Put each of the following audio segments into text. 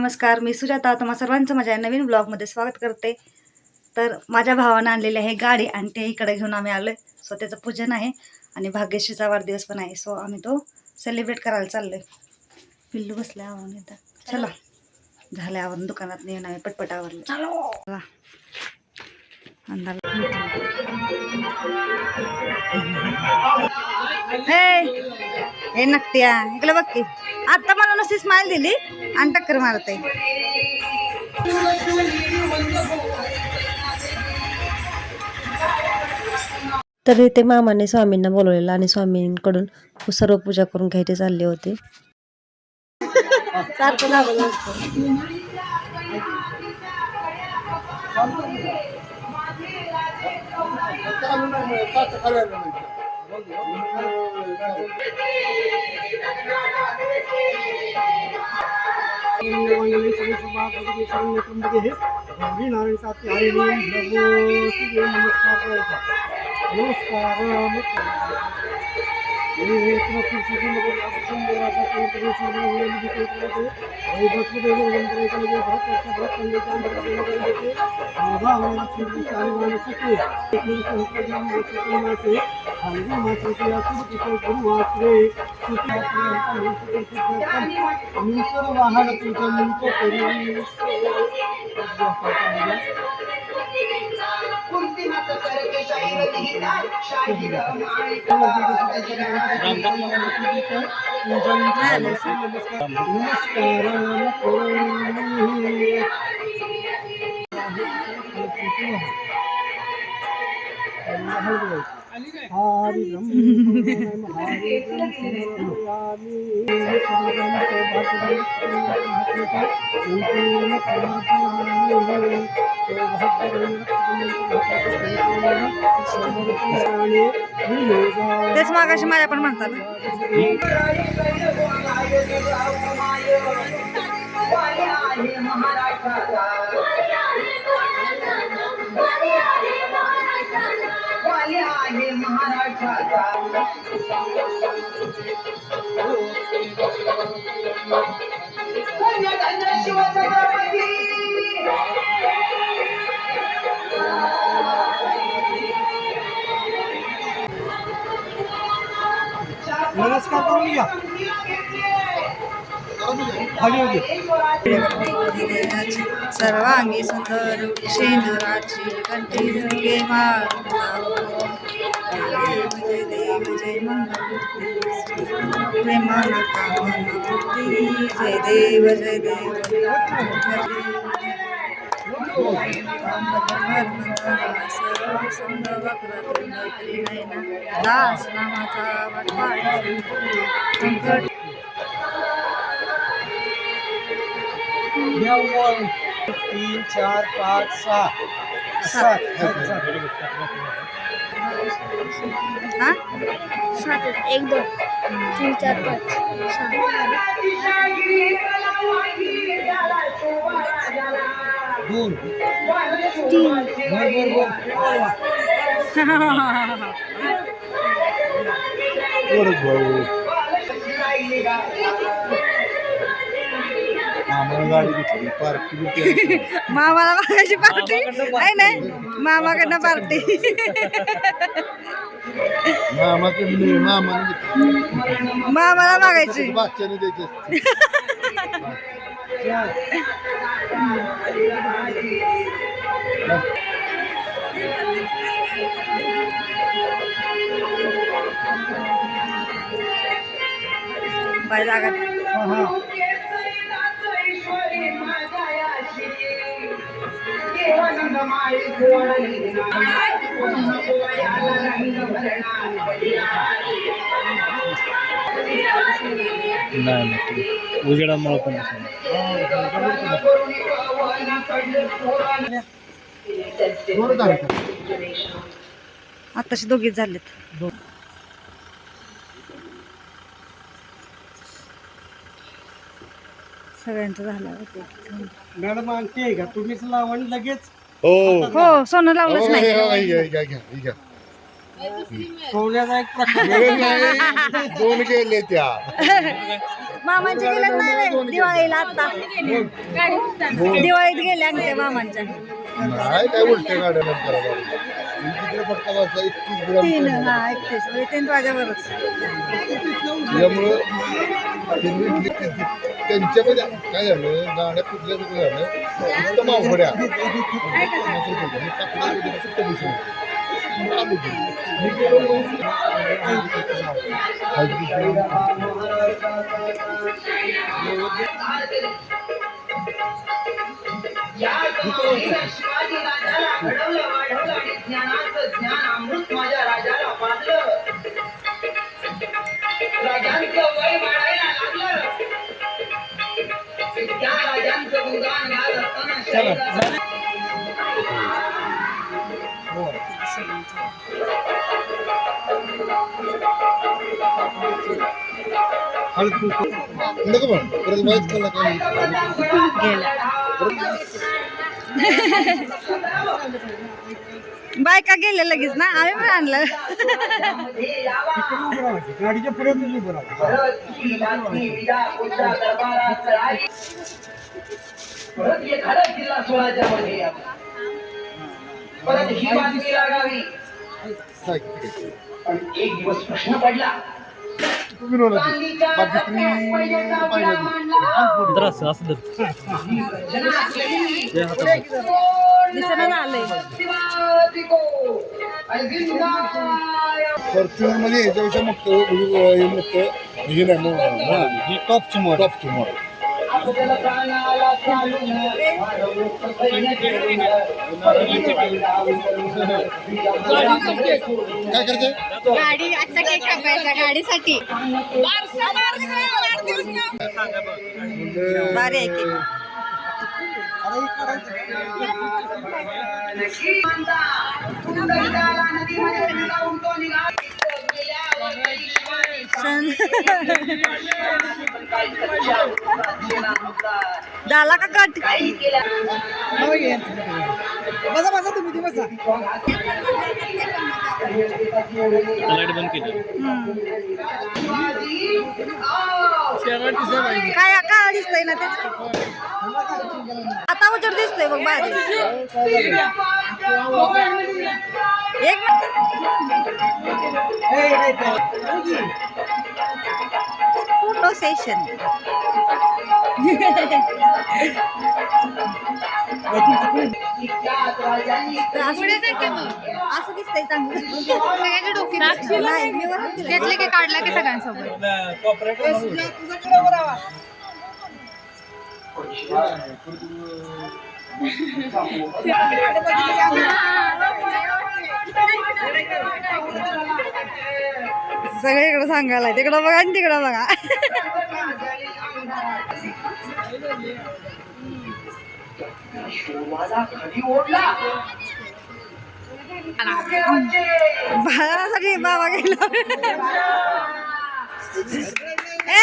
नमस्कार, मी सुजाता. तुम्हा सर्वांचं माझ्या नवीन ब्लॉगमध्ये स्वागत करते. तर माझ्या भावानं आणलेली आहे गाडी आणि ते इकडे घेऊन आम्ही आलोय. सो त्याचं पूजन आहे आणि भाग्यश्रीचा वाढदिवस पण आहे. सो आम्ही तो सेलिब्रेट करायला चाललोय. पिल्लू बसल्या आवरून येतात. चला, झालं आवरून, दुकानात नेऊन आम्ही पटपट आवरलं. चला हे नकट्या इकडे बघ की, आता मला नुसती स्माइल दिली आणि टक्कर मारते. तर इथे मामाने स्वामींना बोलवलेलं आणि स्वामींकडून सर्व पूजा करून घ्यायचे चालले होते. तेच मागाशी माझ्या पण म्हणतात ना. नमस्कार करून घ्या. सर्वांगी सुंदर शेंदुराची कंठी दुर्गे माळ. जय देव जय मंगल प्रेमाना कामना पूर्ती. जय देव जय देव दास नामाचा वाटवाळी 3 4 5 6 7 हा 7 1 2 3 4 5 मामाला मागायची पार्टी नाही नाही, मामाकडनं पार्टी. मामाला मागायची. बाय जागा उजेडामुळे पण आताशी दोघीच झालेत. सगळ्यांचं झालं. मॅडम आणखी आहे का? तुम्हीच लावा आणि लगेच. हो, सोनं लावलंच नाही. सोन्याचा एक प्रकार दोन गेले त्या मामांच्या गेल्यात नाही रे, दिवाळीला आता दिवाळीत गेल्या आणि ते मामांच्या नाही काय उलटे गाड्या नंतर तिकडे फटका वाजता 31 ग्राम 31 म्हणजे 3 वाजेवरच. त्यामुळं त्यांच्यामध्ये काय झालं गाड्या कुठल्या कुठे झालं उत्तम अवघड्या शिवाजी राजाला घडवलं वाढवलं आणि ज्ञानाचं ज्ञान अमृत माझ्या राजाला पाजलं. राजांचं वय वाढायला लागलं. त्या राजांचं गुणगान गात असताना शरीराला नको पण परत वाईट खाल्ला काय बायका गेले लगेच ना, आम्ही पण आणलं. गाडीच्या पुढे तुझी बरोबर परत एखादा किल्ला सोळाच्या मध्ये परत ही बातमी लागावी. पण एक दिवस प्रश्न पडला. गांधीच्या पहिल्यांदा विडा मांडला. दिसणं ना आलंय. शिवाजी को आणि जिंदाबाद. फॉर्च्युनर मध्ये याच्यापेक्षा मोठं हे नाही टॉपची मॉडेल आपल्याला प्राणाला चालून काय करते गाडी आता केक कापायचा गाडीसाठी. भारी आहे की. झाला का कट? बसा बसा तुम्ही बसा. काय काय दिसतंय ना तेच. आता उजेड दिसतोय बघ बाहेर. एक फोटो सेशन. असं दिसतंय चांगलं. सगळ्याच्या डोक्यात नाही, मी वरच दिलंय. घेतले की काढला की सगळ्यांसोबत. सगळीकडे सांगायला तिकडं बघा आणि तिकडं बघा. माझा खाली ओढला. बाळासाठी बाबा गेला. ए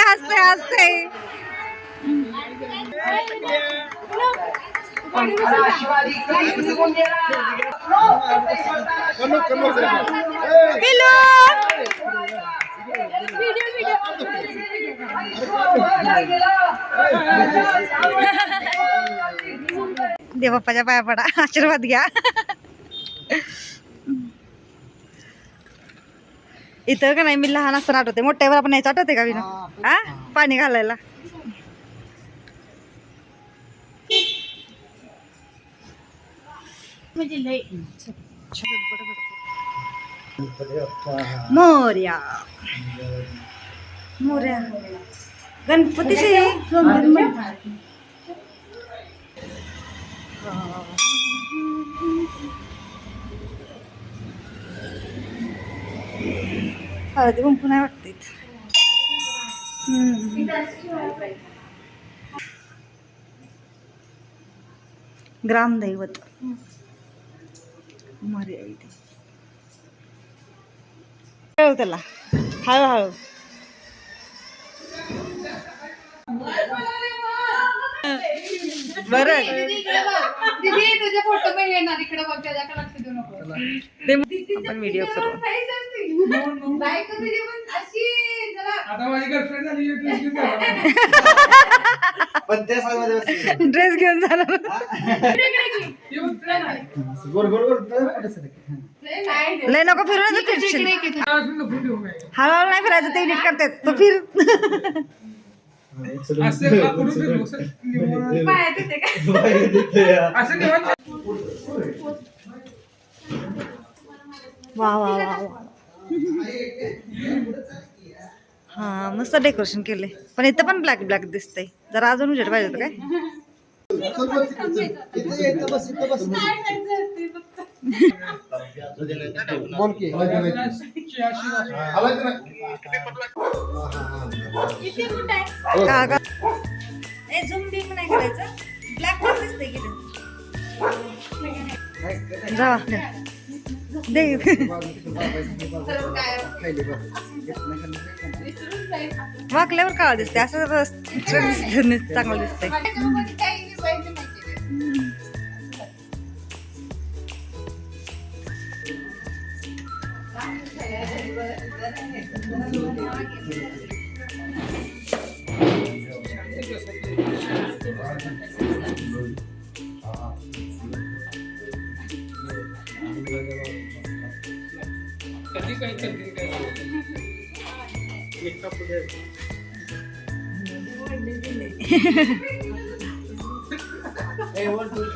हसते हसते. शिवाजी काही निघून गेला. पिलू देवबाप्पाच्या पाया पडा, आशीर्वाद घ्या. इथं का नाही, मी लहान असताना आठवते, मोठ्यावर आपण यायचं आठवते का विना? हा, पाणी घालायला. मोर्या मोर्या गणपतीची हळदी कुंकू नाही वाटते. ग्रामदैवत मोर्या इथे. हळू त्याला, हळूहळू. बरं दीदी तुझे फोटो पण येणार इकडे बघ, त्याच्याकडे लक्ष देऊ नको. आपण व्हिडिओ करू. आता माझी गर्लफ्रेंड झाली ड्रेस घेऊन जाणार. पण त्या साईजमध्ये बसली. ड्रेस घेऊन जाणार. गोल गोल गोल पुढे सरक. लय नको फिरू ना, फिरशील. हळूहळू नाही फिरायचं, ते एडिट करतात. तो फिर. असं आपण फिरू, असं निवांत. असं निवांत. वा वा वा वा. हा मस्त डेकोरेशन केले, पण इथं पण ब्लॅक ब्लॅक दिसतंय. जरा अजून उजेड पाहिजे होतं काय. बोल की. का का झूम बिम नाही करायचं, ब्लॅक ब्लॅक दिसतंय की जावा दे. वाकल्यावर काळा दिसते, असं चांगलं दिसतंय.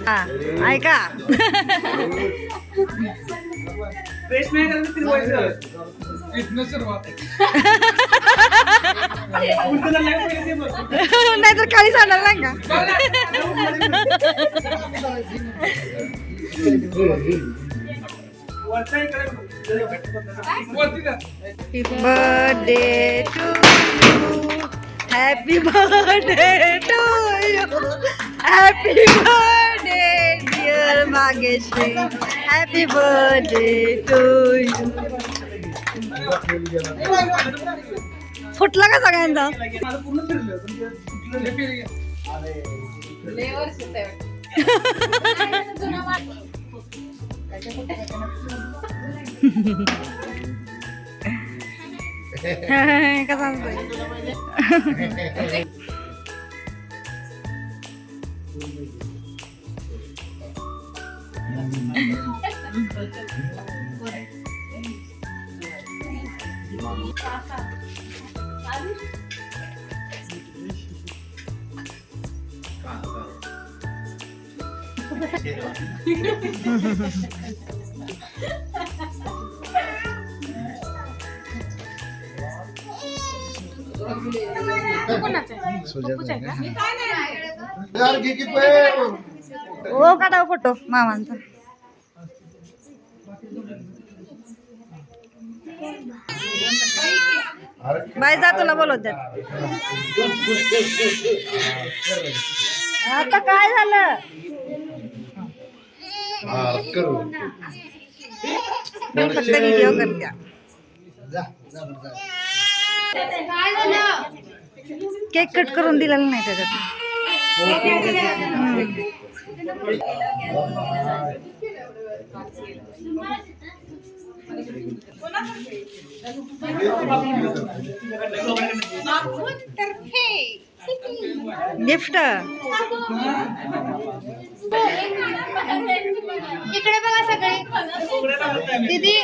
हा ऐका, इथनं सुरुवात. नाहीतर काळी सांगणार नाही का. Birthday to you, happy birthday to you, happy birthday dear Mageshri, happy birthday to you. फुटला का सगळ्यांचा. कसा यार घे की पे. ओ काढा फोटो मामांचा. बाय जा, तुला बोलवत द्या. आता काय झालं. मी फक्त व्हिडिओ करत्या. केक कट करून दिलेला नाही त्याच्यात. गिफ्ट इकडे बघा सगळे. दीदी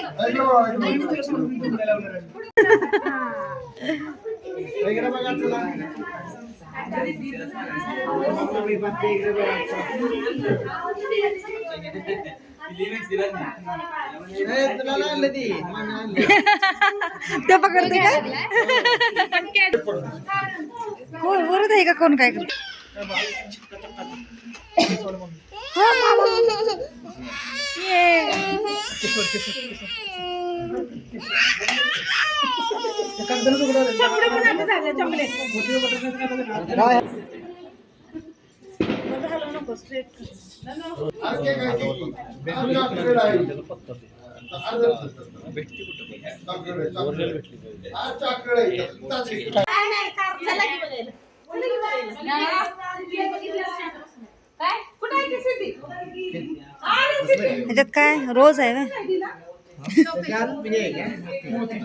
ते पकडते का. कोण बरं आहे का, कोण काय करत. ह्याच्यात काय रोज आहे व्हय? त्याच्यात म्हणजे